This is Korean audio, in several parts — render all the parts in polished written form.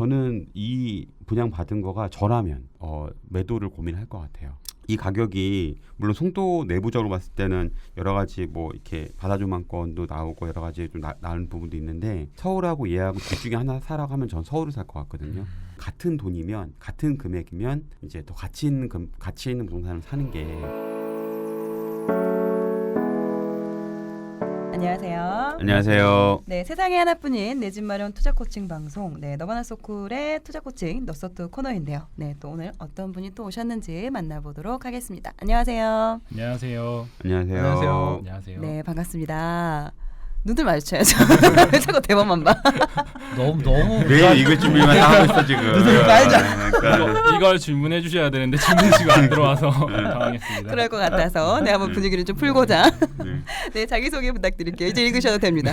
저는 이 분양받은 거가 저라면 매도를 고민할 것 같아요. 이 가격이 물론 송도 내부적으로 봤을 때는 여러 가지 뭐 이렇게 바다조망권도 나오고 여러 가지 좀 나은 부분도 있는데 서울하고 얘하고 둘 중에 하나 사라고 하면 전 서울을 살 것 같거든요. 같은 돈이면 같은 금액이면 이제 더 가치 있는 부동산을 사는 게. 안녕하세요. 안녕하세요. 네, 세상에 하나뿐인 내 집 마련 투자 코칭 방송, 네, 너바나 소쿨의 투자 코칭 너서투 코너인데요. 네, 또 오늘 어떤 분이 또 오셨는지 만나보도록 하겠습니다. 안녕하세요. 안녕하세요. 안녕하세요. 안녕하세요. 네, 반갑습니다. 눈들 마주쳐야죠. 왜 자꾸 대본만 봐? 너무 매일 이거 준비만 하고 있어 지금. 눈을 빨자. 그러니까. 이걸 질문해 주셔야 되는데 질문이 지금 안 들어와서 당황했습니다. 그럴 것 같아서 네, 한번 분위기를 좀 풀고자 네, 자기소개 부탁드릴게요. 이제 읽으셔도 됩니다.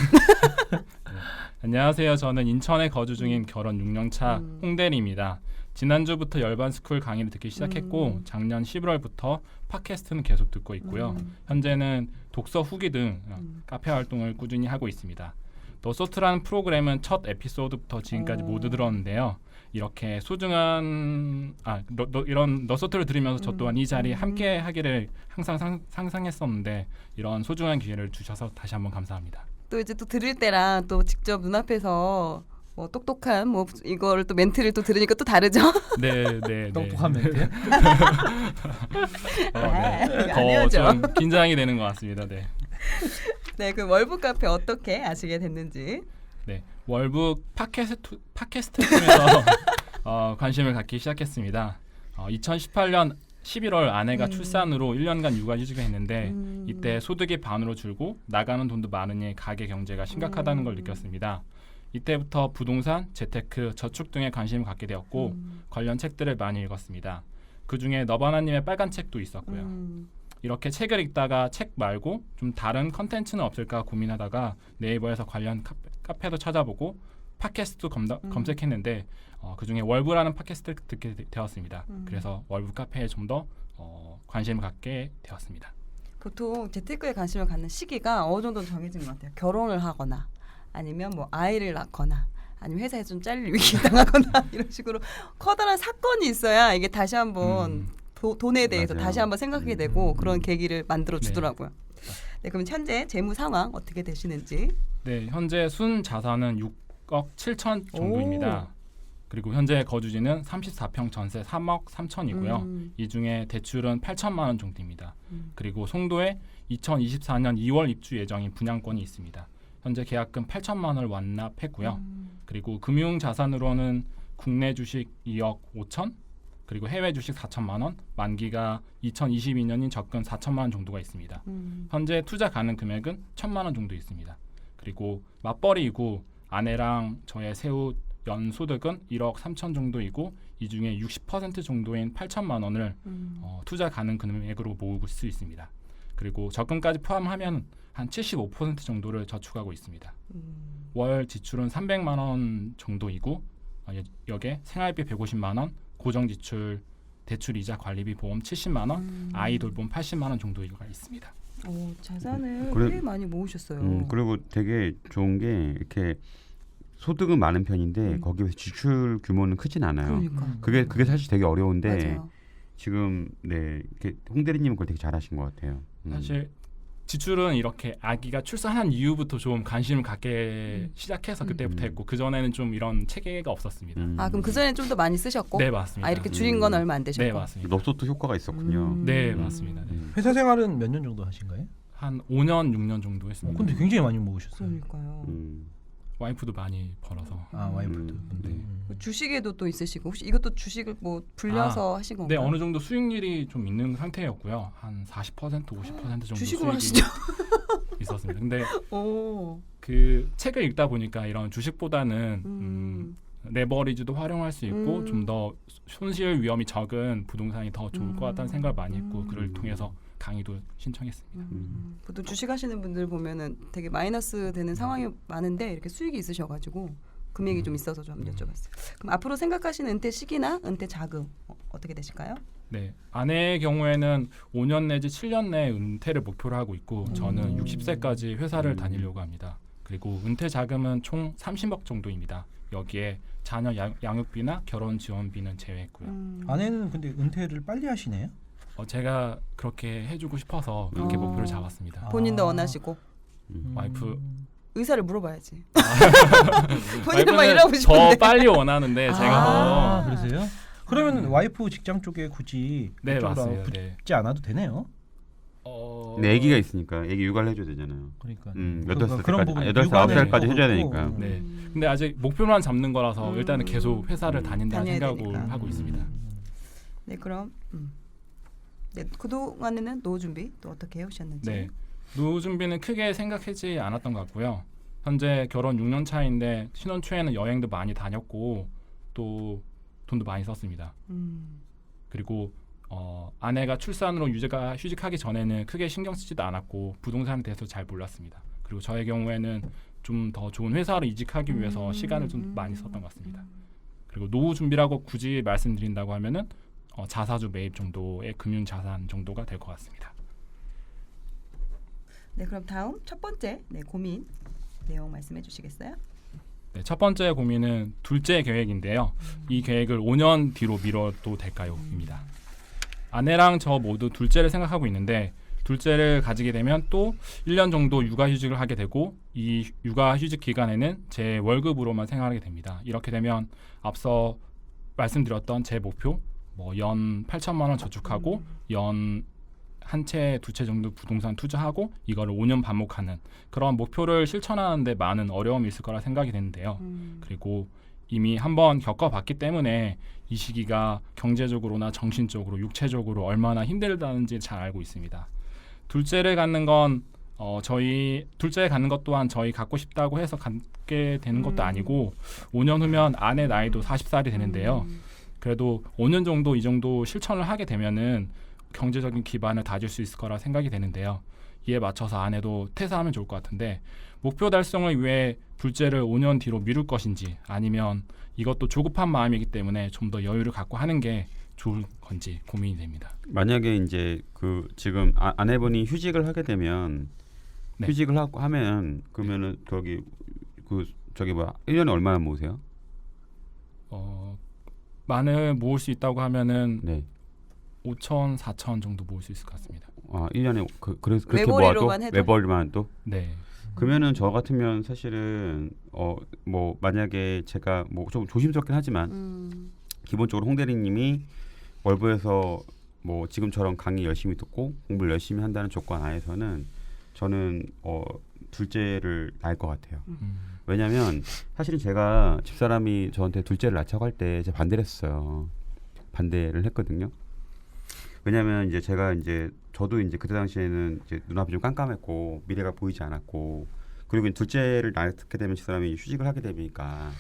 안녕하세요. 저는 인천에 거주 중인 결혼 6년차 홍대리입니다. 지난주부터 열반스쿨 강의를 듣기 시작했고 작년 11월부터 팟캐스트는 계속 듣고 있고요. 현재는 독서 후기 등 카페 활동을 꾸준히 하고 있습니다. 너소트라는 프로그램은 첫 에피소드부터 지금까지 모두 들었는데요. 이렇게 소중한 이런 너소트를 들으면서 저 또한 이 자리에 함께 하기를 항상 상상했었는데 이런 소중한 기회를 주셔서 다시 한번 감사합니다. 또 이제 또 들을 때랑 또 직접 눈앞에서 뭐 똑똑한 뭐 이거를 또 멘트를 또 들으니까 또 다르죠. 네. 똑똑한 멘트. 더 좀 긴장이 되는 것 같습니다. 네. 네, 그 월북 카페 어떻게 아시게 됐는지. 네, 월북 팟캐스트 통해서 관심을 갖기 시작했습니다. 2018년 11월 아내가 출산으로 1년간 육아휴직을 했는데 이때 소득이 반으로 줄고 나가는 돈도 많으니 가계 경제가 심각하다는 걸 느꼈습니다. 이때부터 부동산, 재테크, 저축 등에 관심을 갖게 되었고 관련 책들을 많이 읽었습니다. 그중에 너바나님의 빨간 책도 있었고요. 이렇게 책을 읽다가 책 말고 좀 다른 컨텐츠는 없을까 고민하다가 네이버에서 관련 카페도 찾아보고 팟캐스트도 검색했는데 그중에 월부라는 팟캐스트를 듣게 되었습니다. 그래서 월부 카페에 좀 더 관심을 갖게 되었습니다. 보통 재테크에 관심을 갖는 시기가 어느 정도 정해진 것 같아요. 결혼을 하거나 아니면 뭐 아이를 낳거나 아니면 회사에 좀 잘릴 위기 당하거나 이런 식으로 커다란 사건이 있어야 이게 다시 한번 돈에 대해서 맞아요. 다시 한번 생각하게 되고 그런 계기를 만들어 주더라고요. 네, 그럼 현재 재무 상황 어떻게 되시는지? 네, 현재 순 자산은 6억 7천 정도입니다. 그리고 현재 거주지는 34평 전세 3억 3천이고요. 이 중에 대출은 8천만 원 정도입니다. 그리고 송도에 2024년 2월 입주 예정인 분양권이 있습니다. 현재 계약금 8천만 원을 완납했고요. 그리고 금융 자산으로는 국내 주식 2억 5천, 그리고 해외 주식 4천만 원, 만기가 2022년인 적금 4천만 원 정도가 있습니다. 현재 투자 가능 금액은 1천만 원 정도 있습니다. 그리고 맞벌이이고 아내랑 저의 세후 연소득은 1억 3천 정도이고 이 중에 60% 정도인 8천만 원을 투자 가능 금액으로 모으고 수 있습니다. 그리고 적금까지 포함하면 한 75% 정도를 저축하고 있습니다. 월 지출은 300만 원 정도이고 여기에 생활비 150만 원, 고정 지출, 대출 이자 관리비 보험 70만 원, 아이 돌봄 80만 원 정도가 있습니다. 오, 자산을 그래- 꽤 많이 모으셨어요. 그리고 되게 좋은 게 이렇게 소득은 많은 편인데 거기에 비해서 지출 규모는 크진 않아요. 그러니까. 그게 사실 되게 어려운데 맞아요. 지금 네 이렇게 홍대리님은 그걸 되게 잘하신 것 같아요. 사실 지출은 이렇게 아기가 출산한 이후부터 좀 관심을 갖게 시작해서 그때부터 했고 그 전에는 좀 이런 체계가 없었습니다. 아, 그럼 그 전에 좀 더 많이 쓰셨고? 네, 맞습니다. 아, 이렇게 줄인 건 얼마 안 되셨고? 네, 맞습니다. 럽소트 효과가 있었군요. 네, 맞습니다. 네. 회사 생활은 몇 년 정도 하신 거예요? 한 5년, 6년 정도 했습니다. 근데 굉장히 많이 모으셨어요. 그러니까요. 와이프도 많이 벌어서. 와이프도. 네. 주식에도 또 있으시고 혹시 이것도 주식을 뭐 불려서 하신 네, 건가요? 어느 정도 수익률이 좀 있는 상태였고요. 한 40%, 50% 정도 주식으로 수익이 하시죠? 있었습니다. 근데 오. 그 책을 읽다 보니까 이런 주식보다는 레버리지도 활용할 수 있고 좀 더 손실 위험이 적은 부동산이 더 좋을 것 같다는 생각을 많이 했고 그를 통해서 강의도 신청했습니다. 보통 주식 하시는 분들 보면은 되게 마이너스 되는 상황이 많은데 이렇게 수익이 있으셔가지고 금액이 좀 있어서 좀 여쭤봤어요. 그럼 앞으로 생각하시는 은퇴 시기나 은퇴 자금 어떻게 되실까요? 네, 아내의 경우에는 5년 내지 7년 내에 은퇴를 목표로 하고 있고 저는 60세까지 회사를 다니려고 합니다. 그리고 은퇴 자금은 총 30억 정도입니다. 여기에 자녀 양육비나 결혼 지원비는 제외했고요. 아내는 근데 은퇴를 빨리 하시네요. 제가 그렇게 해주고 싶어서 그렇게 목표를 잡았습니다. 본인도 원하시고 와이프 의사를 물어봐야지. 본인만 와이프는 일하고 싶은데. 더 빨리 원하는데 제가 더 그러세요? 그러면 와이프 직장 쪽에 굳이 네, 그쪽으로 맞습니다. 네. 붙지 않아도 되네요. 근데 아기가 있으니까 아기 육아를 해줘야 되잖아요. 그러니까 8살 그런 때까지, 부분 8살, 9살까지 해줘야 되니까. 네. 근데 아직 목표만 잡는 거라서 일단은 계속 회사를 다닌다는 다녀야 생각을 되니까. 하고 있습니다. 네, 그럼 네, 그동안에는 노후 준비 또 어떻게 해오셨는지. 네. 노후 준비는 크게 생각하지 않았던 것 같고요. 현재 결혼 6년 차인데 신혼 초에는 여행도 많이 다녔고 또 돈도 많이 썼습니다. 그리고 아내가 출산으로 휴직하기 전에는 크게 신경 쓰지도 않았고 부동산에 대해서 잘 몰랐습니다. 그리고 저의 경우에는 좀 더 좋은 회사로 이직하기 위해서 시간을 좀 많이 썼던 것 같습니다. 그리고 노후 준비라고 굳이 말씀드린다고 하면은 자사주 매입 정도의 금융 자산 정도가 될 것 같습니다. 네, 그럼 다음 첫 번째 고민 내용 말씀해 주시겠어요? 네, 첫 번째 고민은 둘째 계획인데요. 이 계획을 5년 뒤로 미뤄도 될까요?입니다. 아내랑 저 모두 둘째를 생각하고 있는데 둘째를 가지게 되면 또 1년 정도 육아휴직을 하게 되고 이 육아휴직 기간에는 제 월급으로만 생활하게 됩니다. 이렇게 되면 앞서 말씀드렸던 제 목표 연 8천만 원 저축하고 연 한 채, 두 채 정도 부동산 투자하고 이거를 5년 반복하는 그런 목표를 실천하는 데 많은 어려움이 있을 거라 생각이 되는데요. 그리고 이미 한번 겪어봤기 때문에 이 시기가 경제적으로나 정신적으로, 육체적으로 얼마나 힘들다는지 잘 알고 있습니다. 둘째를 갖는 건 둘째 갖는 것 또한 저희 갖고 싶다고 해서 갖게 되는 것도 아니고 5년 후면 아내 나이도 40살이 되는데요. 그래도 5년 정도 이 정도 실천을 하게 되면은 경제적인 기반을 다질 수 있을 거라 생각이 되는데요. 이에 맞춰서 아내도 퇴사하면 좋을 것 같은데 목표 달성을 위해 둘째를 5년 뒤로 미룰 것인지 아니면 이것도 조급한 마음이기 때문에 좀 더 여유를 갖고 하는 게 좋을 건지 고민이 됩니다. 만약에 이제 지금 아내분이 휴직을 하게 되면 네. 휴직을 하면 그러면은 저기 1년에 얼마나 모으세요? 만을 모을 수 있다고 하면은 네. 5천, 4천 정도 모을 수 있을 것 같습니다. 1년에 그래서 그렇게 외벌이로만 모아도 해도? 외벌이만 또 네. 그러면은 저 같으면 사실은 만약에 제가 좀 조심스럽긴 하지만 기본적으로 홍 대리님이 월부에서 지금처럼 강의 열심히 듣고 공부를 열심히 한다는 조건 하에서는 저는 둘째를 낳을 것 같아요. 왜냐하면 사실은 제가 집사람이 저한테 둘째를 낳자고 할 때 제가 반대를 했거든요. 왜냐하면 이제 저도 이제 그때 당시에는 이제 눈앞이 좀 깜깜했고 미래가 보이지 않았고 그리고 둘째를 낳게 되면 집사람이 휴직을 하게 되니까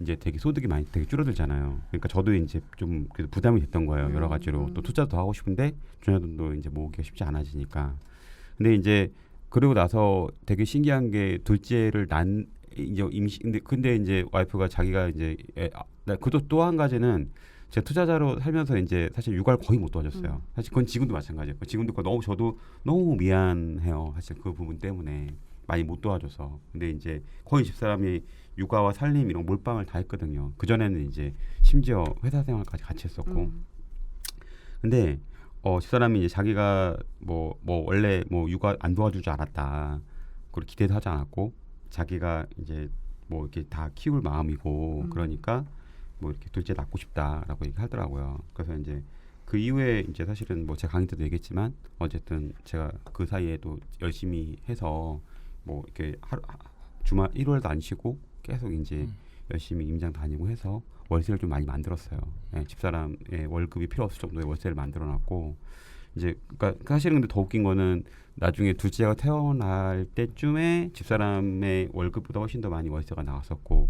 이제 되게 소득이 많이 되게 줄어들잖아요. 그러니까 저도 이제 좀 부담이 됐던 거예요. 여러 가지로 또 투자도 하고 싶은데 전화돈도 이제 모으기가 쉽지 않아지니까. 근데 이제 그러고 나서 되게 신기한 게 둘째를 이제 근데 이제 와이프가 자기가 이제 그것도 또 한 가지는 제가 투자자로 살면서 이제 사실 육아를 거의 못 도와줬어요. 사실 그건 지금도 마찬가지예요. 지금도 저도 너무 미안해요. 사실 그 부분 때문에 많이 못 도와줘서. 근데 이제 거의 집사람이 육아와 살림 이런 몰빵을 다 했거든요. 그 전에는 이제 심지어 회사 생활까지 같이 했었고. 근데 집사람이 이제 자기가 원래 육아 안 도와줄 줄 알았다. 그걸 기대도 하지 않았고 자기가 이제 이렇게 다 키울 마음이고 그러니까 이렇게 둘째 낳고 싶다라고 얘기하더라고요. 그래서 이제 그 이후에 이제 사실은 제가 강의 때도 얘기했지만 어쨌든 제가 그 사이에도 열심히 해서 이렇게 주말 일요일도 안 쉬고 계속 이제 열심히 임장 다니고 해서 월세를 좀 많이 만들었어요. 네, 집사람의 월급이 필요 없을 정도의 월세를 만들어놨고 이제 그러니까 사실은 근데 더 웃긴 거는 나중에 둘째가 태어날 때쯤에 집사람의 월급보다 훨씬 더 많이 월세가 나왔었고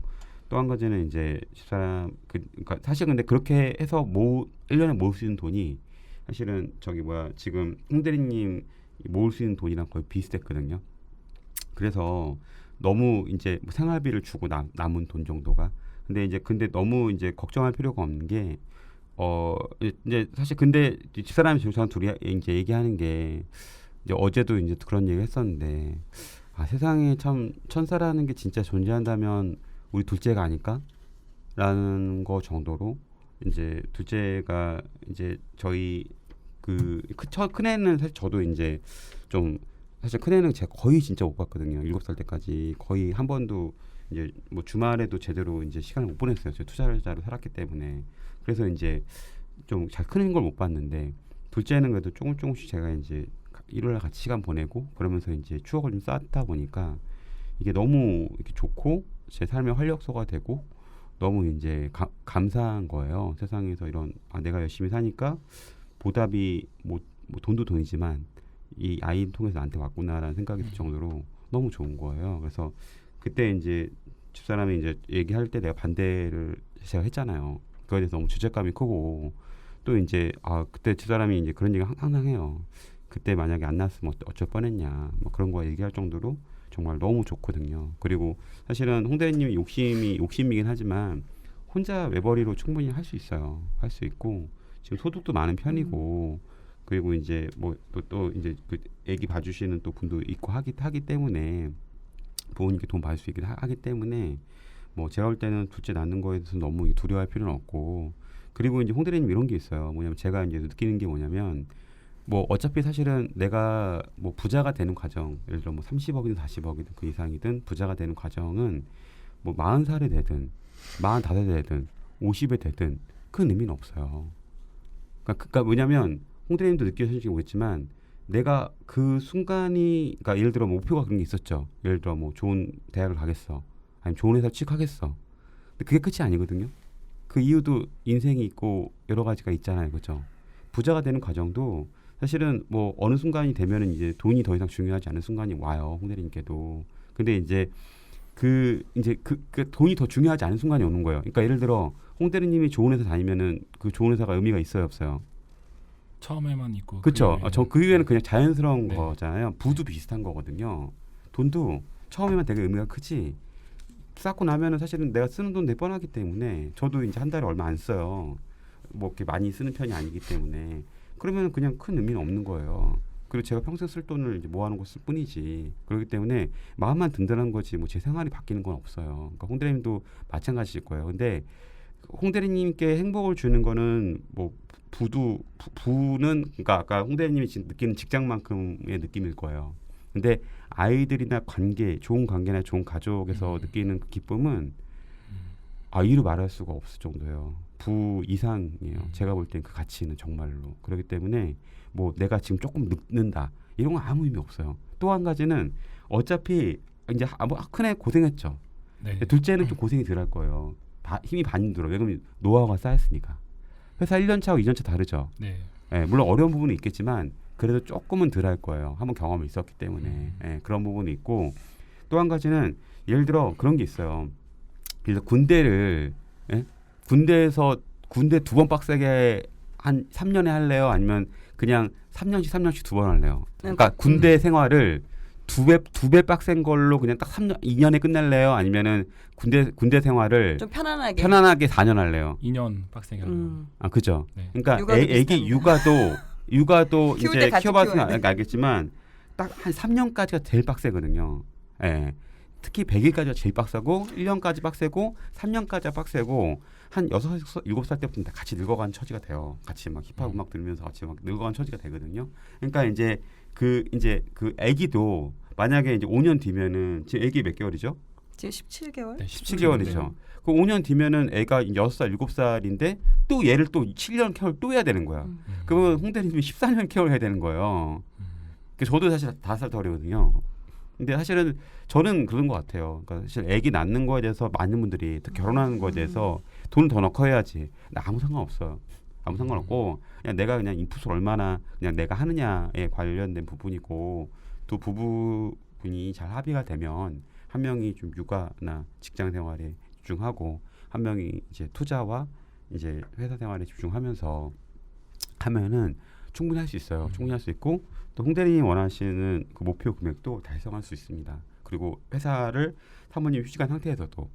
또 한 가지는 이제 집사람 그러니까 사실 근데 그렇게 해서 1년에 모을 수 있는 돈이 사실은 지금 홍 대리님 모을 수 있는 돈이랑 거의 비슷했거든요. 그래서 너무 이제 생활비를 주고 남은 돈 정도가 근데 너무 이제 걱정할 필요가 없는 게 이제 사실 근데 집사람이 저랑 둘이 이제 얘기하는 게 이제 어제도 이제 그런 얘기를 했었는데 세상에 참 천사라는 게 진짜 존재한다면 우리 둘째가 아닐까라는 거 정도로 이제 둘째가 이제 저희 큰 애는 사실 저도 이제 좀 사실 큰 애는 제가 거의 진짜 못 봤거든요. 7살 때까지 거의 한 번도 이제 뭐 주말에도 제대로 이제 시간을 못 보냈어요. 제가 투자자로 살았기 때문에. 그래서 이제 좀 잘 크는 걸 못 봤는데 둘째는 그래도 조금씩 제가 이제 일요일에 같이 시간 보내고 그러면서 이제 추억을 좀 쌓다 보니까 이게 너무 이렇게 좋고 제 삶의 활력소가 되고 너무 이제 감사한 거예요. 세상에서 이런 내가 열심히 사니까 보답이 뭐 돈도 돈이지만 이 아이를 통해서 나한테 왔구나라는 생각이 들 정도로 너무 좋은 거예요. 그래서 그때 이제 집사람이 이제 얘기할 때 내가 반대를 제가 했잖아요. 그거에 대해서 너무 죄책감이 크고 또 이제 그때 집사람이 이제 그런 얘기 항상 해요. 그때 만약에 안 낳았으면 어쩔 뻔했냐 뭐 그런 거 얘기할 정도로 정말 너무 좋거든요. 그리고 사실은 홍대리님이 욕심이긴 하지만 혼자 외벌이로 충분히 할 수 있어요. 할 수 있고 지금 소득도 많은 편이고 그리고 이제 뭐 또 이제 그 애기 봐주시는 또 분도 있고 하기 때문에 부모님께 돈 받을 수 있긴 하기 때문에 뭐 제가 볼 때는 둘째 낳는 거에 대해서 너무 두려워할 필요는 없고 그리고 이제 홍대리님 이런 게 있어요. 뭐냐면 제가 이제 느끼는 게 뭐냐면 뭐 어차피 사실은 내가 뭐 부자가 되는 과정 예를 들어 뭐 30억이든 40억이든 그 이상이든 부자가 되는 과정은 뭐 40살이 되든 45이 되든 50이 되든 큰 의미는 없어요. 그러니까 뭐냐면 홍대님도 느끼실지 모르겠지만 내가 그 순간이 그러니까 예를 들어 뭐 목표가 그런 게 있었죠. 예를 들어 뭐 좋은 대학을 가겠어. 아니면 좋은 회사 취직하겠어. 근데 그게 끝이 아니거든요. 그 이유도 인생이 있고 여러 가지가 있잖아요. 그렇죠? 부자가 되는 과정도 사실은 뭐 어느 순간이 되면은 이제 돈이 더 이상 중요하지 않은 순간이 와요. 홍대리님께도. 근데 이제 그 돈이 더 중요하지 않은 순간이 오는 거예요. 그러니까 예를 들어 홍대리님이 좋은 회사 다니면은 그 좋은 회사가 의미가 있어요, 없어요? 처음에만 있고 그렇죠. 저 그 이후에는 그냥 자연스러운 네. 거잖아요. 부도 비슷한 거거든요. 돈도 처음에만 되게 의미가 크지. 쌓고 나면은 사실은 내가 쓰는 돈 내 뻔하기 때문에 저도 이제 한 달에 얼마 안 써요. 뭐 이렇게 많이 쓰는 편이 아니기 때문에 그러면 그냥 큰 의미는 없는 거예요. 그리고 제가 평생 쓸 돈을 이제 모아놓은 거 쓸 뿐이지. 그렇기 때문에 마음만 든든한 거지 뭐 제 생활이 바뀌는 건 없어요. 그러니까 홍대리님도 마찬가지일 거예요. 근데 홍대리님께 행복을 주는 거는 뭐 부는 그러니까 아까 홍대리님이 지금 느끼는 직장만큼의 느낌일 거예요. 근데 아이들이나 관계, 좋은 관계나 좋은 가족에서 느끼는 그 기쁨은 이루 말할 수가 없을 정도예요. 부 이상이에요. 제가 볼 땐 그 가치는 정말로. 그렇기 때문에 뭐 내가 지금 조금 늦는다 이런 건 아무 의미 없어요. 또 한 가지는 어차피 이제 큰애 고생했죠. 네. 둘째는 좀 고생이 덜 할 거예요. 힘이 반이 들어. 왜냐면 노하우가 쌓였으니까. 회사 1년 차하고 2년 차 다르죠. 네. 예, 물론 어려운 부분은 있겠지만 그래도 조금은 덜 할 거예요. 한번 경험이 있었기 때문에. 예, 그런 부분이 있고 또 한 가지는 예를 들어 그런 게 있어요. 예를 들어 군대를 군대에서 군대 2번 빡세게 한 3년에 할래요? 아니면 그냥 3년씩 2번 할래요? 그러니까 군대 생활을 두 배 빡센 걸로 그냥 딱 2년에 끝낼래요? 아니면은 군대 생활을 좀 편안하게 4년 할래요? 2년 빡세게 하려고. 그죠. 네. 그러니까 육아도 애기 육아도 키울 때 이제 같이 키워봤으면 키워야 돼. 알겠지만 딱 한 3년까지가 제일 빡세거든요. 예. 특히 100일까지가 제일 빡세고 1년까지 빡세고 3년까지가 빡세고 한 6, 7살 때부터 다 같이 늙어가는 처지가 돼요. 같이 막 힙합 음악 들으면서 같이 막 늙어가는 처지가 되거든요. 그러니까 이제 그 아기도 만약에 이제 5년 뒤면은 지금 아기 몇 개월이죠? 지금 17개월? 네, 17개월이죠. 그 5년 뒤면은 애가 6살, 7살인데 또 얘를 또 7년 케어를 또 해야 되는 거야. 그러면 홍대리님이 14년 케어를 해야 되는 거예요. 저도 사실 5살 더 어리거든요. 근데 사실은 저는 그런 것 같아요. 그러니까 사실 아기 낳는 거에 대해서 많은 분들이 또 결혼하는 거에 대해서 돈을 더 넣고 해야지. 나 아무 상관없어요. 아무 상관없고 그냥 내가 그냥 인풋을 얼마나 그냥 내가 하느냐에 관련된 부분이고 두 부부분이 잘 합의가 되면 한 명이 좀 육아나 직장 생활에 집중하고 한 명이 이제 투자와 이제 회사 생활에 집중하면서 하면은 충분히 할 수 있어요. 충분히 할 수 있고 또 홍대리님 원하시는 그 목표 금액도 달성할 수 있습니다. 그리고 회사를 사모님 휴직한 상태에서도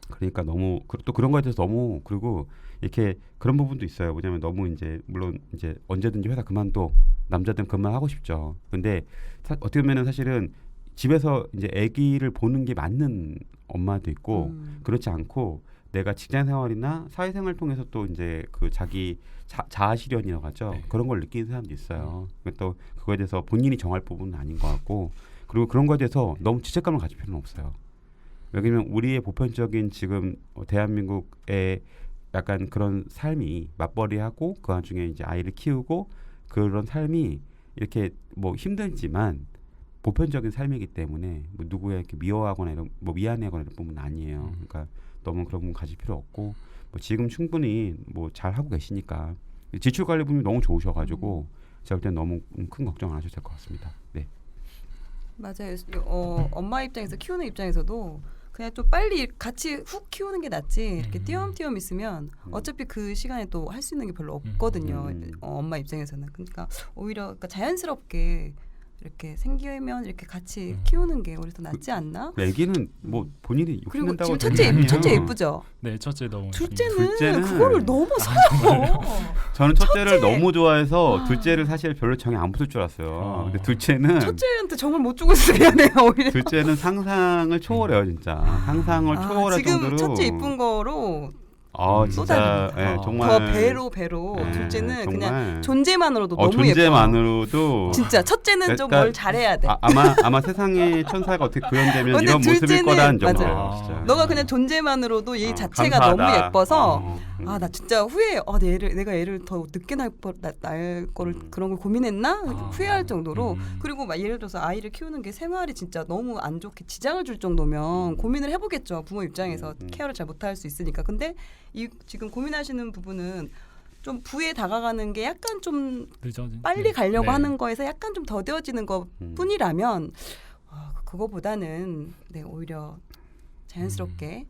그러니까 너무 또 그런 거에 대해서 너무 그리고 이렇게 그런 부분도 있어요. 뭐냐면 너무 이제 물론 이제 언제든지 회사 그만둬 남자들은 그만하고 싶죠. 근데 어떻게 보면은 사실은 집에서 이제 아기를 보는 게 맞는 엄마도 있고 그렇지 않고 내가 직장 생활이나 사회생활을 통해서 또 이제 그 자기 자아 실현이라고 하죠. 네. 그런 걸 느끼는 사람도 있어요. 또 그거에 대해서 본인이 정할 부분은 아닌 것 같고 그리고 그런 거에 대해서 너무 죄책감을 가질 필요는 없어요. 왜냐하면 우리의 보편적인 지금 대한민국의 약간 그런 삶이 맞벌이하고 그 와중에 이제 아이를 키우고 그런 삶이 이렇게 뭐 힘들지만 보편적인 삶이기 때문에 뭐 누구에게 미워하거나 이런 뭐 미안해하거나 이런 부분은 아니에요. 그러니까 너무 그런 부분 가질 필요 없고 뭐 지금 충분히 뭐 잘 하고 계시니까 지출 관리 부분이 너무 좋으셔가지고 제가 볼 때는 너무 큰 걱정 안 하셔도 될 것 같습니다. 네. 맞아요. 엄마 입장에서 키우는 입장에서도 그냥 좀 빨리 같이 훅 키우는 게 낫지 이렇게 띄엄띄엄 있으면 어차피 그 시간에 또 할 수 있는 게 별로 없거든요. 엄마 입장에서는. 그러니까 오히려 그러니까 자연스럽게 이렇게 생기면 이렇게 같이 키우는 게 오히려 더 낫지 않나? 애기는 뭐 본인이 그리고 욕심낸다고 지금 첫째 예쁘죠? 네, 첫째 너무 둘째는 그거를 너무 사요. 저는 첫째를 너무 좋아해서 둘째를 사실 별로 정이 안 붙을 줄 알았어요. 근데 둘째는 첫째한테 정을 못 주고 있어야 돼요. 오히려. 둘째는 상상을 초월해요, 진짜. 상상을 초월할 지금 정도로. 첫째 이쁜 거로 진짜 쏟아집니다. 정말 더 배로 네, 둘째는 정말. 그냥 존재만으로도 너무 예뻐요. 존재만으로도 진짜 첫째는 좀 뭘 잘해야 돼. 아마 세상의 천사가 어떻게 구현되면 근데 이런 모습일 둘째는 거라는 맞아요. 정도예요. 진짜. 너가 그냥 존재만으로도 얘 자체가 감사하다. 너무 예뻐서 음. 나 진짜 후회해. 내가 애를 더 늦게 낳을 거를 그런 걸 고민했나? 후회할 정도로. 그리고 막 예를 들어서 아이를 키우는 게 생활이 진짜 너무 안 좋게 지장을 줄 정도면 고민을 해보겠죠. 부모 입장에서 케어를 잘 못할 수 있으니까. 근데 지금 고민하시는 부분은 좀 부에 다가가는 게 약간 좀 늦어진 빨리 가려고 네. 하는 거에서 약간 좀 더뎌지는 것 뿐이라면 그거보다는 오히려 자연스럽게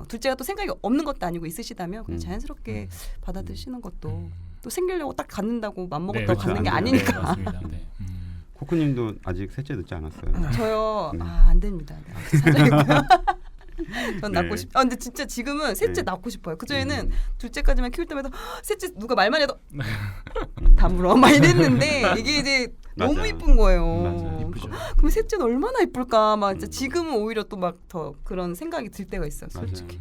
둘째가 또 생각이 없는 것도 아니고 있으시다면 그냥 자연스럽게 받아들이시는 것도 또 생기려고 딱 갖는다고 맘먹었다고 그렇죠. 갖는 게 안 돼요. 아니니까. 네, 맞습니다. 네. 코코님도 아직 셋째 늦지 않았어요. 저요 안 됩니다. 네, 아직 사정이고요. 전 네. 낳고 싶. 근데 진짜 지금은 셋째 네. 낳고 싶어요. 그 전에는 둘째까지만 키울 때마다 셋째 누가 말만 해도 다 물어 막 이랬는데 이게 이제 너무 맞아요. 이쁜 거예요. 맞아요. 이쁘죠. 그럼 셋째는 얼마나 이쁠까 막 진짜 지금은 오히려 또 막 더 그런 생각이 들 때가 있어요. 솔직히.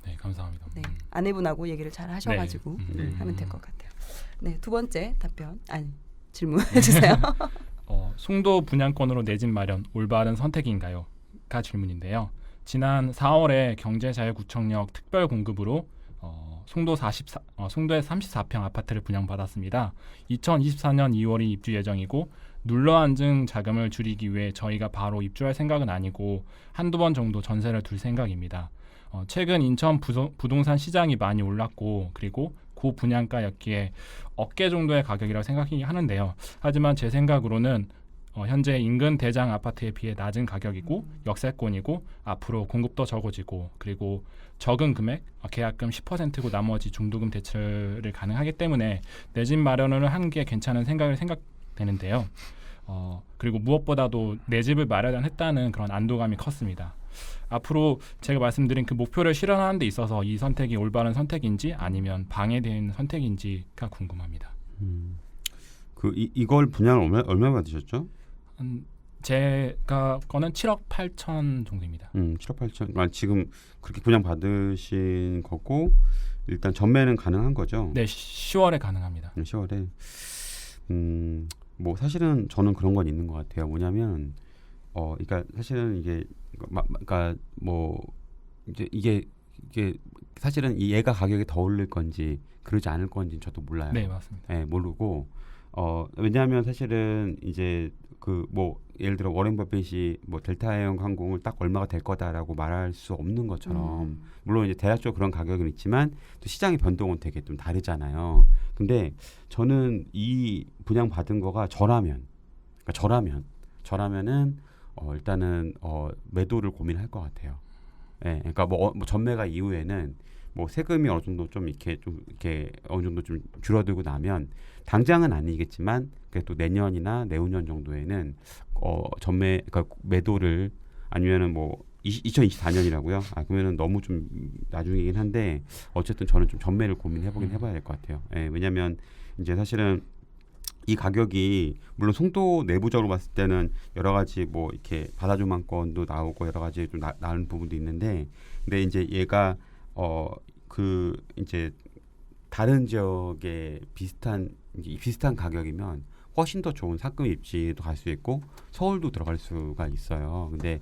네, 감사합니다. 네, 아내분하고 얘기를 잘 하셔가지고 네. 하면 될 것 같아요. 네, 두 번째 답변 질문해 주세요. 송도 분양권으로 내 집 마련 올바른 선택인가요? 가 질문인데요. 지난 4월에 경제자유구청역 특별 공급으로 송도에 34평 아파트를 분양받았습니다. 2024년 2월이 입주 예정이고 눌러앉은 자금을 줄이기 위해 저희가 바로 입주할 생각은 아니고 한두 번 정도 전세를 둘 생각입니다. 최근 인천 부동산 시장이 많이 올랐고 그리고 고분양가였기에 억개 정도의 가격이라고 생각이 하는데요. 하지만 제 생각으로는 현재 인근 대장 아파트에 비해 낮은 가격이고 역세권이고 앞으로 공급도 적어지고 그리고 적은 금액 계약금 10%고 나머지 중도금 대출을 가능하기 때문에 내 집 마련을 하는 게 괜찮은 생각되는데요. 그리고 무엇보다도 내 집을 마련했다는 그런 안도감이 컸습니다. 앞으로 제가 말씀드린 그 목표를 실현하는 데 있어서 이 선택이 올바른 선택인지 아니면 방해된 선택인지가 궁금합니다. 이걸 분양을 얼마 받으셨죠? 제가 거는 7억 8천 정도입니다. 7억 8천. 지금 그렇게 분양 받으신 거고 일단 전매는 가능한 거죠? 네, 10월에 가능합니다. 10월에. 뭐 사실은 저는 그런 건 있는 것 같아요. 뭐냐면 그러니까 사실은 그러니까 뭐 이게 사실은 얘가 가격이 더 오를 건지 그러지 않을 건지 저도 몰라요. 네, 맞습니다. 네, 모르고 왜냐하면 사실은 이제 그 뭐 예를 들어 워렌 버핏이 뭐 델타형 항공을 딱 얼마가 될 거다라고 말할 수 없는 것처럼 물론 이제 대략적으로 그런 가격은 있지만 또 시장의 변동은 되게 좀 다르잖아요. 근데 저는 이 분양 받은 거가 저라면은 일단은 매도를 고민할 것 같아요. 예, 그러니까 뭐 전매가 이후에는 뭐 세금이 어느 정도 좀 이렇게 어느 정도 좀 줄어들고 나면 당장은 아니겠지만 그래도 내년이나 내후년 정도에는 그러니까 매도를 아니면은 뭐 2024년이라고요. 그러면은 너무 좀 나중이긴 한데 어쨌든 저는 좀 전매를 고민해보긴 해봐야 될 것 같아요. 예, 왜냐하면 이제 사실은 이 가격이 물론 송도 내부적으로 봤을 때는 여러 가지 뭐 이렇게 바다조망권도 나오고 여러 가지 좀 나은 부분도 있는데, 근데 이제 얘가 그 이제 다른 지역에 비슷한 가격이면 훨씬 더 좋은 상급 입지도 갈 수 있고 서울도 들어갈 수가 있어요. 근데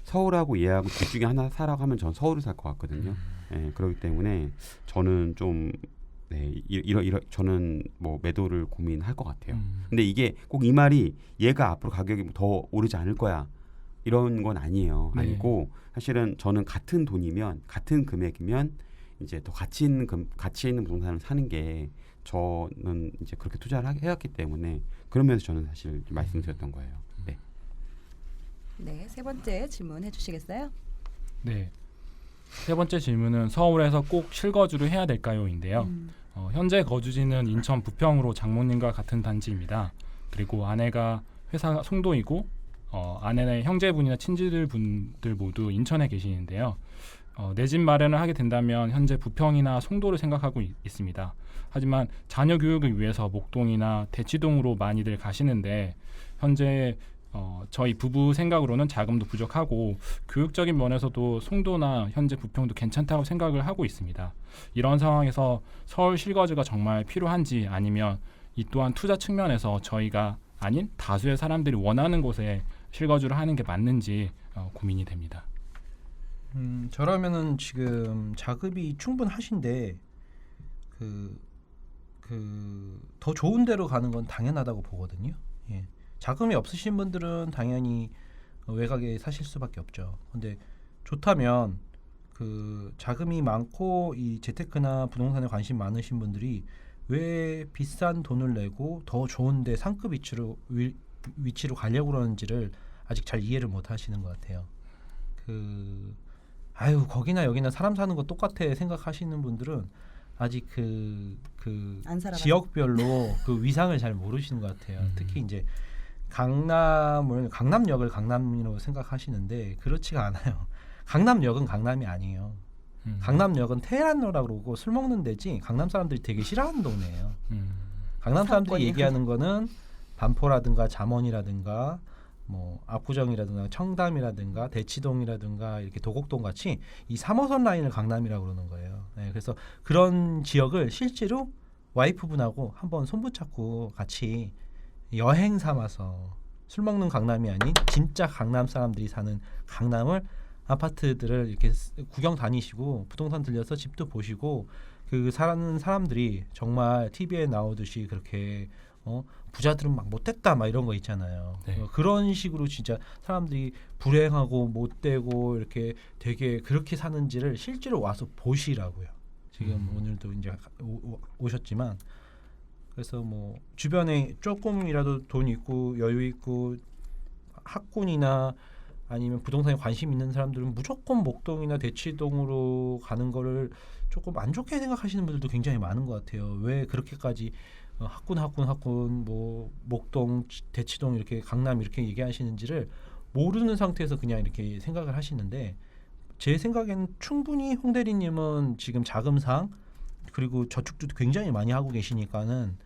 서울하고 얘하고 둘 중에 하나 사라고 하면 전 서울을 살 것 같거든요. 예, 그렇기 때문에 저는 좀 저는 뭐 매도를 고민할 것 같아요. 근데 이게 꼭 이 말이 얘가 앞으로 가격이 더 오르지 않을 거야 이런 건 아니에요. 네. 아니고 사실은 저는 같은 돈이면 같은 금액이면 이제 더 가치 있는 부동산을 사는 게 저는 이제 그렇게 투자를 해왔기 때문에 그러면서 저는 사실 말씀드렸던 거예요. 네. 네, 세 번째 질문 해주시겠어요? 네. 세 번째 질문은 서울에서 꼭 실거주를 해야 될까요?인데요. 현재 거주지는 인천 부평으로 장모님과 같은 단지입니다. 그리고 아내가 회사 송도이고 아내의 형제분이나 친지들분들 모두 인천에 계시는데요. 내 집 마련을 하게 된다면 현재 부평이나 송도를 생각하고 있습니다. 하지만 자녀 교육을 위해서 목동이나 대치동으로 많이들 가시는데 현재 저희 부부 생각으로는 자금도 부족하고 교육적인 면에서도 송도나 현재 부평도 괜찮다고 생각을 하고 있습니다. 이런 상황에서 서울 실거주가 정말 필요한지 아니면 이 또한 투자 측면에서 저희가 아닌 다수의 사람들이 원하는 곳에 실거주를 하는 게 맞는지 고민이 됩니다. 저라면은 지금 자금이 충분하신데 더 좋은 데로 가는 건 당연하다고 보거든요. 예. 자금이 없으신 분들은 당연히 외곽에 사실 수밖에 없죠. 근데 좋다면 그 자금이 많고 이 재테크나 부동산에 관심 많으신 분들이 왜 비싼 돈을 내고 더 좋은데 상급 위치로 가려고 그러는지를 아직 잘 이해를 못 하시는 것 같아요. 거기나 여기나 사람 사는 거 똑같아 생각하시는 분들은 아직 안 살아봐서. 지역별로 그 위상을 잘 모르시는 것 같아요. 특히 이제 강남역을 강남이라고 생각하시는데 그렇지가 않아요. 강남역은 강남이 아니에요. 강남역은 테헤란로라고 그러고 술 먹는 데지 강남 사람들이 되게 싫어하는 동네예요. 강남 사람들이 사건이요. 얘기하는 거는 반포라든가 잠원이라든가 뭐 압구정이라든가 청담이라든가 대치동이라든가 이렇게 도곡동 같이 이 3호선 라인을 강남이라고 그러는 거예요. 네, 그래서 그런 지역을 실제로 와이프분하고 한번 손붙잡고 같이 여행 삼아서 술 먹는 강남이 아닌 진짜 강남 사람들이 사는 강남을 아파트들을 이렇게 구경 다니시고 부동산 들려서 집도 보시고 그 사는 사람들이 정말 TV에 나오듯이 그렇게 부자들은 막 못됐다 막 이런 거 있잖아요. 네. 그런 식으로 진짜 사람들이 불행하고 못되고 이렇게 되게 그렇게 사는지를 실제로 와서 보시라고요. 지금 오늘도 이제 오셨지만 그래서 뭐 주변에 조금이라도 돈 있고 여유 있고 학군이나 아니면 부동산에 관심 있는 사람들은 무조건 목동이나 대치동으로 가는 거를 조금 안 좋게 생각하시는 분들도 굉장히 많은 것 같아요. 왜 그렇게까지 학군 뭐 목동 대치동 이렇게 강남 이렇게 얘기하시는지를 모르는 상태에서 그냥 이렇게 생각을 하시는데 제 생각에는 충분히 홍 대리님은 지금 자금상 그리고 저축도 굉장히 많이 하고 계시니까는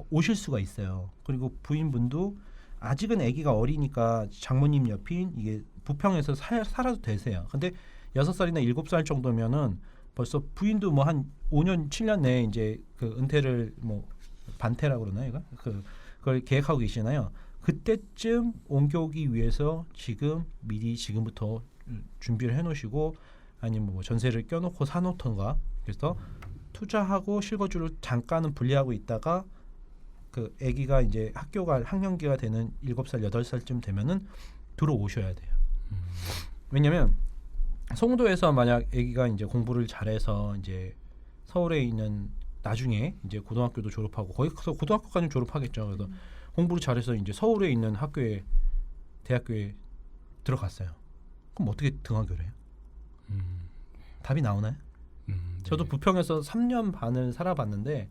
오실 수가 있어요. 그리고 부인분도 아직은 아기가 어리니까 장모님 옆인 이게 부평에서 살아도 되세요. 근데 6살이나 7살 정도면은 벌써 부인도 뭐 한 5년 7년 내에 이제 그 은퇴를 뭐 반퇴라고 그러나요? 이거? 그걸 계획하고 계시잖아요. 그때쯤 옮겨오기 위해서 지금부터 준비를 해놓으시고 아니면 뭐 전세를 껴놓고 사놓던가 그래서 투자하고 실거주를 잠깐은 분리하고 있다가 그 아기가 이제 학년기가 되는 7살 8살쯤 되면은 들어오셔야 돼요. 왜냐면 송도에서 만약 아기가 이제 공부를 잘해서 이제 서울에 있는 나중에 이제 고등학교도 졸업하고 거기서 고등학교까지 졸업하겠죠. 그래서 공부를 잘해서 이제 서울에 있는 대학교에 들어갔어요. 그럼 어떻게 등하교를 해요? 답이 나오나요? 네. 저도 부평에서 3년 반을 살아봤는데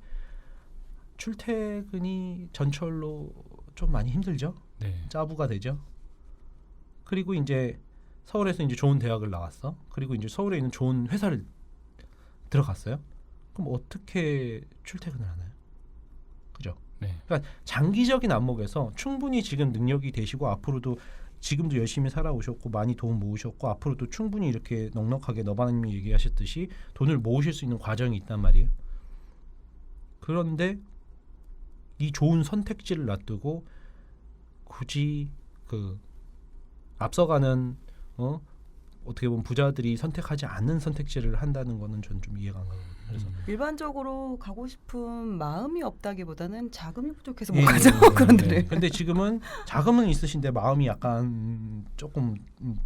출퇴근이 전철로 좀 많이 힘들죠. 네. 짜부가 되죠. 그리고 이제 서울에서 이제 좋은 대학을 나왔어. 그리고 이제 서울에 있는 좋은 회사를 들어갔어요. 그럼 어떻게 출퇴근을 하나요? 그죠? 네. 그러니까 장기적인 안목에서 충분히 지금 능력이 되시고 앞으로도 지금도 열심히 살아오셨고 많이 돈 모으셨고 앞으로도 충분히 이렇게 넉넉하게 너바님이 얘기하셨듯이 돈을 모으실 수 있는 과정이 있단 말이에요. 그런데 이 좋은 선택지를 놔두고 굳이 그 앞서가는 어떻게 보면 부자들이 선택하지 않는 선택지를 한다는 거는 전 좀 이해가 안 가거든요. 그래서 일반적으로 가고 싶은 마음이 없다기보다는 자금이 부족해서 예, 못 가죠. 예, 예, 그런 예. 데를. 근데 지금은 자금은 있으신데 마음이 약간 조금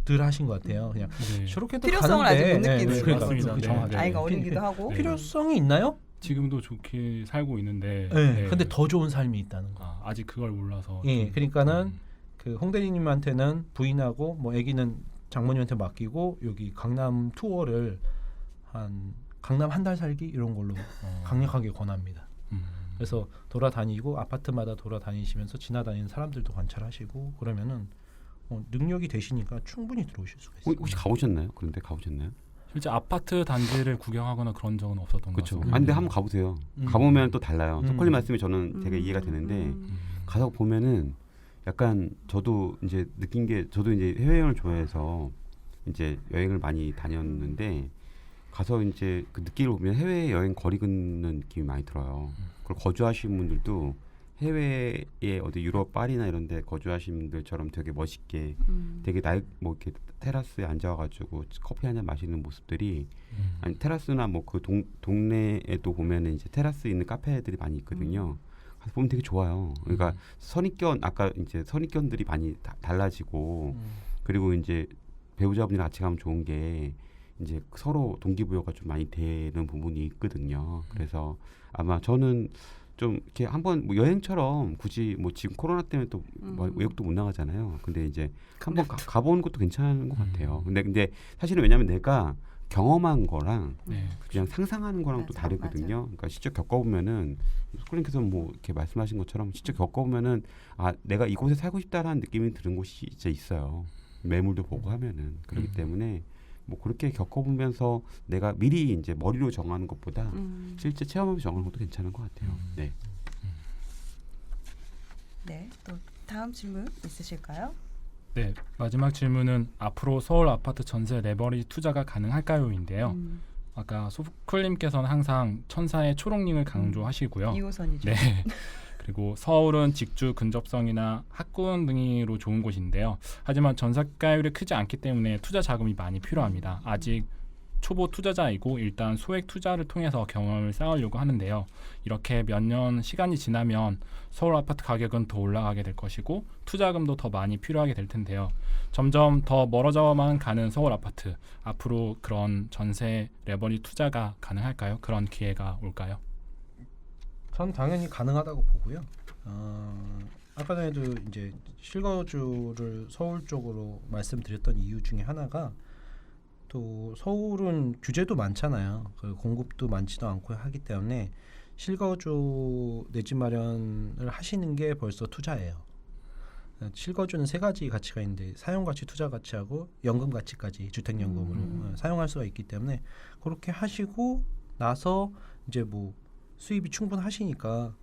덜 하신 것 같아요. 그냥 네. 저렇게도 필요성을 가는데, 아직 못 느끼는 그러니까 거죠. 그 정확하게. 아이가 어리기도 하고. 네. 필요성이 있나요? 지금도 좋게 살고 있는데 네. 네. 근데 더 좋은 삶이 있다는 거. 아직 그걸 몰라서 예, 좀, 그러니까는 그 홍대리님한테는 부인하고 뭐 아기는 장모님한테 맡기고 여기 강남 투어를 강남 한 달 살기 이런 걸로 강력하게 권합니다. 그래서 돌아다니고 아파트마다 돌아다니시면서 지나다니는 사람들도 관찰하시고 그러면은 능력이 되시니까 충분히 들어오실 수가 있어요. 혹시 가보셨나요? 그런데 가보셨나요? 실제 아파트 단지를 구경하거나 그런 적은 없었던 것 그렇죠. 같습니다. 근데 한번 가보세요. 음. 가보면 또 달라요. 음. 소콜님 말씀이 저는 되게 이해가 되는데 가서 보면은 약간 저도 이제 느낀 게 저도 이제 해외여행을 좋아해서 이제 여행을 많이 다녔는데 가서 이제 그 느낌을 보면 해외 여행 거리 긋는 느낌이 많이 들어요. 그리고 거주하시는 분들도 해외에 어디 유럽 파리나 이런 데 거주하시는 분들처럼 되게 멋있게 되게 뭐 이렇게 테라스에 앉아가지고 커피 한 잔 마시는 모습들이 아니 테라스나 뭐 그 동네에도 보면은 이제 테라스 있는 카페들이 많이 있거든요. 가서 보면 되게 좋아요. 그러니까 선입견 아까 이제 선입견들이 많이 달라지고 그리고 이제 배우자분이랑 같이 가면 좋은 게 이제 서로 동기부여가 좀 많이 되는 부분이 있거든요. 그래서 아마 저는 좀 이렇게 한번 뭐 여행처럼 굳이 뭐 지금 코로나 때문에 또 뭐 외국도 못 나가잖아요. 근데 이제 한번 가보는 것도 괜찮은 것 같아요. 근데 사실은 왜냐하면 내가 경험한 거랑 네. 그냥 상상하는 거랑 또 맞아, 다르거든요. 그러니까 직접 겪어보면은 소콜님께서 뭐 이렇게 말씀하신 것처럼 직접 겪어보면은 아 내가 이곳에 살고 싶다라는 느낌이 드는 곳이 진짜 있어요. 매물도 보고 하면은 그렇기 때문에 뭐 그렇게 겪어보면서 내가 미리 이제 머리로 정하는 것보다 실제 체험하면서 정하는 것도 괜찮은 것 같아요. 네. 네, 또 다음 질문 있으실까요? 네, 마지막 질문은 앞으로 서울 아파트 전세 레버리지 투자가 가능할까요?인데요. 아까 소쿨님께서는 항상 천사의 초록링을 강조하시고요. 2호선이죠. 네. 그리고 서울은 직주 근접성이나 학군 등으로 좋은 곳인데요. 하지만 전세가율이 크지 않기 때문에 투자 자금이 많이 필요합니다. 아직 초보 투자자이고 일단 소액 투자를 통해서 경험을 쌓으려고 하는데요. 이렇게 몇 년 시간이 지나면 서울 아파트 가격은 더 올라가게 될 것이고 투자금도 더 많이 필요하게 될 텐데요. 점점 더 멀어져만 가는 서울 아파트. 앞으로 그런 전세 레버리지 투자가 가능할까요? 그런 기회가 올까요? 전 당연히 가능하다고 보고요. 아까 전에도 이제 실거주를 서울 쪽으로 말씀드렸던 이유 중에 하나가 또 서울은 규제도 많잖아요. 그 공급도 많지도 않고 하기 때문에 실거주 내 집 마련을 하시는 게 벌써 투자예요. 실거주는 세 가지 가치가 있는데 사용가치, 투자가치하고 연금가치까지 주택연금으로 사용할 수가 있기 때문에 그렇게 하시고 나서 이제 뭐 수입이 충분하시니까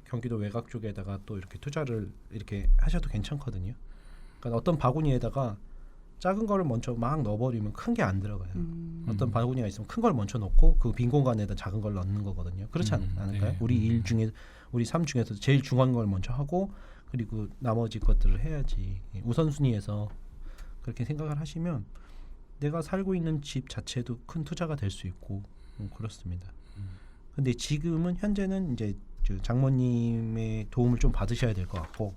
경기도 외곽 쪽에다가 또 이렇게 투자를 이렇게 하셔도 괜찮거든요. 그러니까 어떤 바구니에다가 작은 거를 먼저 막 넣어버리면 큰 게 안 들어가요. 어떤 바구니가 있으면 큰 걸 먼저 넣고 그 빈 공간에다 작은 걸 넣는 거거든요. 그렇지 않을까요? 네. 우리 삶 중에서 제일 중요한 걸 먼저 하고 그리고 나머지 것들을 해야지. 우선순위에서 그렇게 생각을 하시면 내가 살고 있는 집 자체도 큰 투자가 될 수 있고 그렇습니다. 근데 지금은 현재는 이제 장모님의 도움을 좀 받으셔야 될 것 같고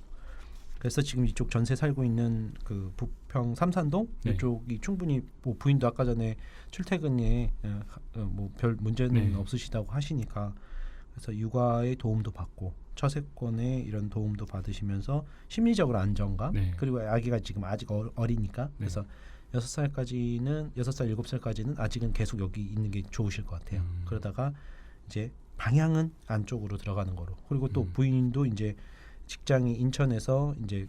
그래서 지금 이쪽 전세 살고 있는 그 부평 삼산동 네. 이쪽이 충분히 뭐 부인도 아까 전에 출퇴근에 뭐 별 문제는 네. 없으시다고 하시니까 그래서 육아의 도움도 받고 처세권의 이런 도움도 받으시면서 심리적으로 안정감 네. 그리고 아기가 지금 아직 어리니까 그래서 6살까지는 6살 7살까지는 아직은 계속 여기 있는 게 좋으실 것 같아요. 그러다가 이제 방향은 안쪽으로 들어가는 거로 그리고 또 부인도 이제 직장이 인천에서 이제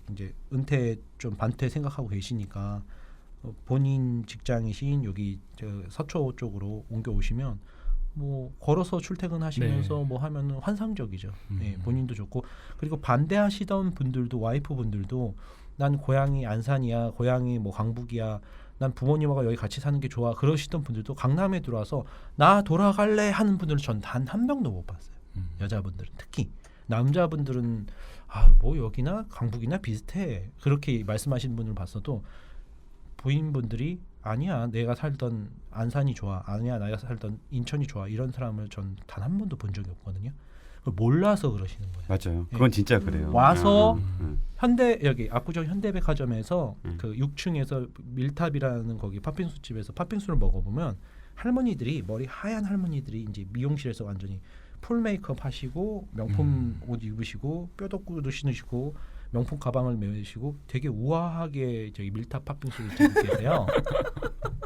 은퇴 좀 반퇴 생각하고 계시니까 본인 직장이신 여기 서초 쪽으로 옮겨 오시면 뭐 걸어서 출퇴근하시면서 네. 뭐 하면은 환상적이죠. 예, 본인도 좋고 그리고 반대하시던 분들도 와이프 분들도 난 고향이 안산이야, 고향이 뭐 강북이야, 난 부모님하고 여기 같이 사는 게 좋아 그러시던 분들도 강남에 들어와서 나 돌아갈래 하는 분들은 전 단 한 명도 못 봤어요. 여자분들은 특히 남자분들은 아 뭐 여기나 강북이나 비슷해 그렇게 말씀하시는 분을 봤어도 부인분들이 아니야 내가 살던 안산이 좋아 아니야 내가 살던 인천이 좋아 이런 사람을 전 단 한 번도 본 적이 없거든요. 그걸 몰라서 그러시는 거예요. 맞아요. 그건 진짜 그래요. 와서 음. 현대 여기 압구정 현대백화점에서 음. 그 6층에서 밀탑이라는 거기 팥빙수 집에서 팥빙수를 먹어보면 할머니들이 머리 하얀 할머니들이 이제 미용실에서 완전히 풀 메이크업 하시고 명품 옷 입으시고 뼈덕구도 신으시고 명품 가방을 메시고 되게 우아하게 저기 밀탑 팥빙수를 찍고 계세요.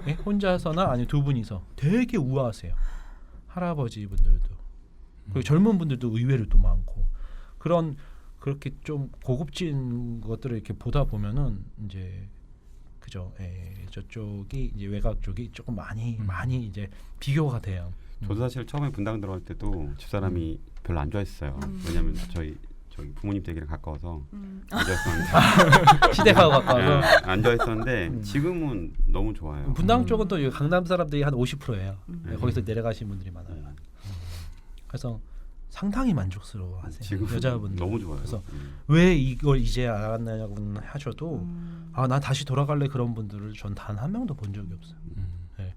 예? 혼자서나 아니 두 분이서 되게 우아하세요. 할아버지 분들도 그리고 젊은 분들도 의외로 또 많고 그런 그렇게 좀 고급진 것들을 이렇게 보다 보면은 이제 그죠. 저쪽이 이제 외곽 쪽이 조금 많이 이제 비교가 돼요. 저도 사실 처음에 분당 들어갈 때도 집사람이 별로 안 좋아했어요. 왜냐하면 저희 부모님 댁이랑 가까워서 안 좋아했었는데 시대가 가까워서 안 좋아했었는데 지금은 너무 좋아요. 분당 쪽은 또 강남 사람들이 한 50%예요. 네. 거기서 내려가신 분들이 많아요. 그래서 상당히 만족스러워하세요. 지금 여자분들 너무 좋아요. 그래서 왜 이걸 이제 알았냐고 하셔도 아, 난 다시 돌아갈래 그런 분들을 전 단 한 명도 본 적이 없어요. 네.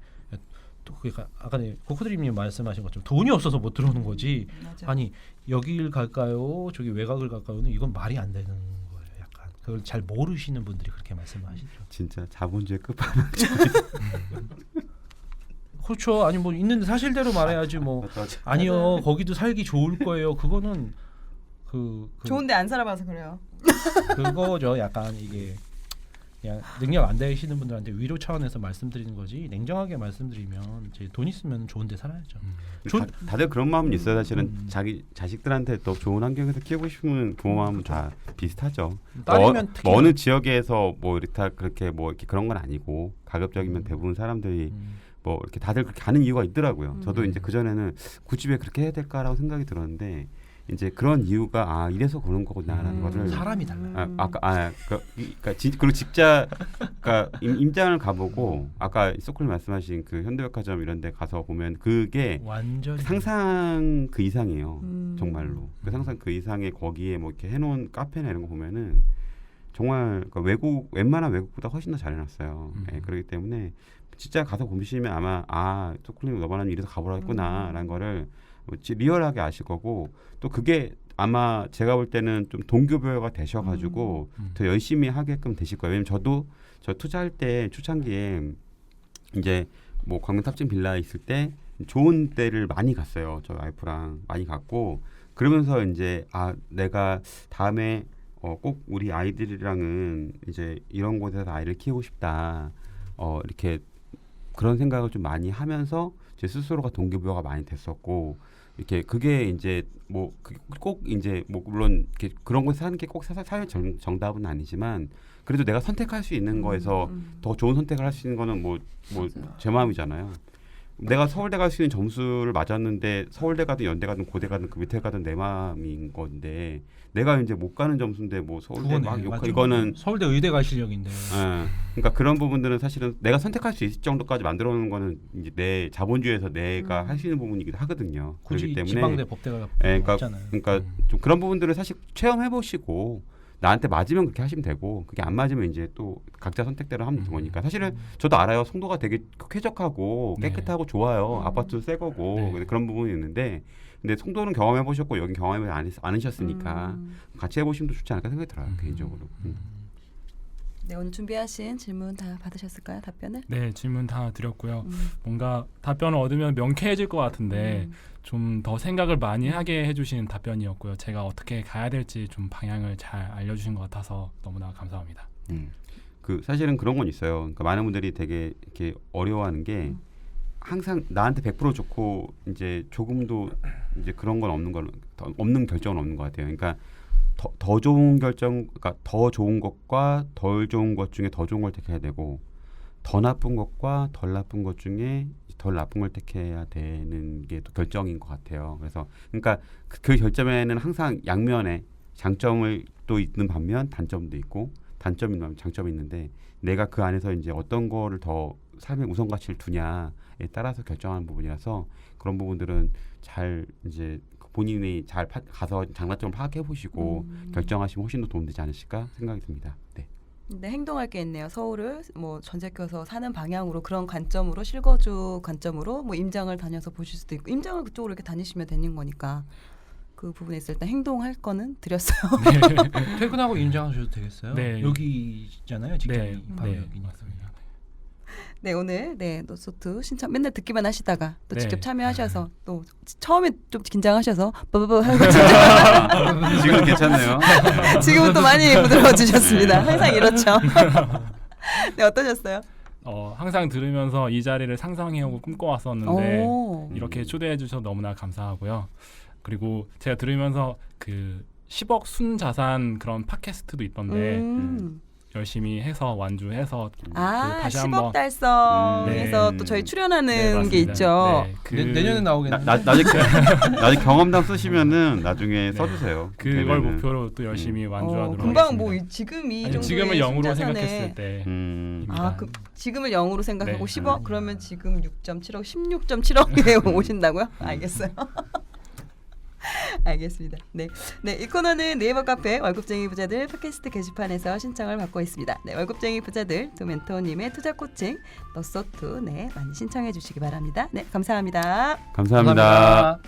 또 그러니까 아까 코코드림님 말씀하신 것처럼 돈이 없어서 못 들어오는 거지. 맞아. 아니 여길 갈까요? 저기 외곽을 갈까요?는 이건 말이 안 되는 거예요. 약간 그걸 잘 모르시는 분들이 그렇게 말씀하시죠. 진짜 자본주의 끝판왕. 그렇죠. 아니 뭐 있는데 사실대로 말해야지 뭐. 아니요 거기도 살기 좋을 거예요. 그거는 그 좋은데 안 살아봐서 그래요. 그거죠. 약간 이게 그냥 능력 안 되시는 분들한테 위로 차원에서 말씀드리는 거지. 냉정하게 말씀드리면 이제 돈 있으면 좋은데 살아야죠. 다들 그런 마음은 있어요. 사실은 자기 자식들한테 더 좋은 환경에서 키우고 싶은 부모 마음은 다 비슷하죠. 딸이면 특히 어느 지역에서 뭐 이렇다 그렇게 뭐 이렇게 그런 건 아니고 가급적이면 대부분 사람들이 뭐 이렇게 다들 그렇게 가는 이유가 있더라고요. 저도 이제 그 전에는 굳이 왜 그렇게 해야 될까라고 생각이 들었는데 이제 그런 이유가 아 이래서 그런 거구나라는 거를 사람이 달라요. 그리고 그러니까 임장을 가보고 아까 소클님 말씀하신 그 현대백화점 이런데 가서 보면 그게 완전 상상 그 이상이에요. 정말로 그 상상 그 이상의 거기에 뭐 이렇게 해놓은 카페나 이런 거 보면은 정말 그러니까 웬만한 외국보다 훨씬 더 잘해놨어요. 네, 그렇기 때문에 진짜 가서 보시면 아마 소클님 너만한 이래서 가보라했구나라는 거를 리얼하게 아실 거고 또 그게 아마 제가 볼 때는 좀 동기부여가 되셔가지고 더 열심히 하게끔 되실 거예요. 왜냐면 저 투자할 때 초창기에 이제 뭐 광명 탑진 빌라에 있을 때 좋은 데를 많이 갔어요. 저 와이프랑 많이 갔고 그러면서 이제 내가 다음에 꼭 우리 아이들이랑은 이제 이런 곳에서 아이를 키우고 싶다. 이렇게 그런 생각을 좀 많이 하면서 제 스스로가 동기부여가 많이 됐었고 이렇게 그게 이제 뭐 꼭 이제 뭐 물론 이렇게 그런 곳에 사는 게 꼭 사회 정답은 아니지만 그래도 내가 선택할 수 있는 거에서 더 좋은 선택을 할 수 있는 거는 뭐 제 마음이잖아요. 내가 서울대 갈 수 있는 점수를 맞았는데 서울대 가든 연대 가든 고대 가든 그 밑에 가든 내 마음인 건데 내가 이제 못 가는 점수인데 뭐 서울대 막 욕하 이거는 서울대 의대 갈 실력인데. 그러니까 그런 부분들은 사실은 내가 선택할 수 있을 정도까지 만들어 놓는 거는 이제 내 자본주의에서 내가 할 수 있는 부분이기도 하거든요. 굳이 그렇기 때문에 지방대 법대가 없잖아요. 그러니까 좀 그런 부분들을 사실 체험해 보시고 나한테 맞으면 그렇게 하시면 되고 그게 안 맞으면 이제 또 각자 선택대로 하면 되는 거니까 사실은 저도 알아요. 송도가 되게 쾌적하고 깨끗하고 좋아요. 아파트 새 거고 그런 부분이 있는데 근데 송도는 경험해 보셨고 여기 경험해 않으셨으니까 같이 해보시면 좋지 않을까 생각이 들어요. 개인적으로. 네, 오늘 준비하신 질문 다 받으셨을까요? 답변을? 네, 질문 다 드렸고요. 뭔가 답변을 얻으면 명쾌해질 것 같은데 좀 더 생각을 많이 하게 해주신 답변이었고요. 제가 어떻게 가야 될지 좀 방향을 잘 알려주신 것 같아서 너무나 감사합니다. 그 사실은 그런 건 있어요. 그러니까 많은 분들이 되게 이렇게 어려워하는 게 항상 나한테 100% 좋고 이제 조금도 이제 그런 건 없는 결정은 없는 것 같아요. 그러니까 더 좋은 결정, 그러니까 더 좋은 것과 덜 좋은 것 중에 더 좋은 걸 택해야 되고 더 나쁜 것과 덜 나쁜 것 중에 덜 나쁜 걸 택해야 되는 게 또 결정인 것 같아요. 그래서 그러니까 그 결점에는 항상 양면에 장점을 또 있는 반면 단점도 있고 단점이 있는 반면 장점이 있는데 내가 그 안에서 이제 어떤 거를 더 삶의 우선 가치를 두냐에 따라서 결정하는 부분이라서 그런 부분들은 잘 이제 본인이 잘 가서 장단점을 파악해 보시고 결정하시면 훨씬 더 도움되지 않으실까 생각이 듭니다. 네. 네, 행동할 게 있네요. 서울을 뭐 전세켜서 사는 방향으로 그런 관점으로 실거주 관점으로 뭐 임장을 다녀서 보실 수도 있고 임장을 그쪽으로 이렇게 다니시면 되는 거니까 그 부분에 있을 때 행동할 거는 드렸어요. 퇴근하고 임장하셔도 되겠어요. 네. 여기잖아요. 직장이 네, 바로 네, 여기니까. 맞습니다. 네, 오늘 네 노소트 신청 맨날 듣기만 하시다가 또 네. 직접 참여하셔서 또 처음에 좀 긴장하셔서 버버버 하고 진짜 지금 괜찮네요. 지금은 또 많이 부드러워지셨습니다. 항상 이렇죠. 네, 어떠셨어요? 항상 들으면서 이 자리를 상상해오고 꿈꿔왔었는데 오. 이렇게 초대해 주셔서 너무나 감사하고요. 그리고 제가 들으면서 그 10억 순자산 그런 팟캐스트도 있던데 열심히 해서 완주해서 아, 다시 10억 한번 달성해서 네. 또 저희 출연하는 네, 게 맞습니다. 있죠. 네, 그 내년에 나오겠네요. 나중에 경험담 쓰시면은 나중에 써주세요. 그걸 되면은. 목표로 또 열심히 완주하도록 금방 하겠습니다. 뭐 지금 이 아니, 정도의 지금을 0으로 순자산에 생각했을 때 아, 그 지금을 0으로 생각하고 네. 10억 그러면 지금 6.7억, 16.7억에 오신다고요? 알겠어요. 알겠습니다. 네, 네, 이 코너는 네이버 카페 월급쟁이 부자들 팟캐스트 게시판에서 신청을 받고 있습니다. 네, 월급쟁이 부자들 두 멘토님의 투자 코칭 너소투 네 많이 신청해 주시기 바랍니다. 네, 감사합니다. 감사합니다.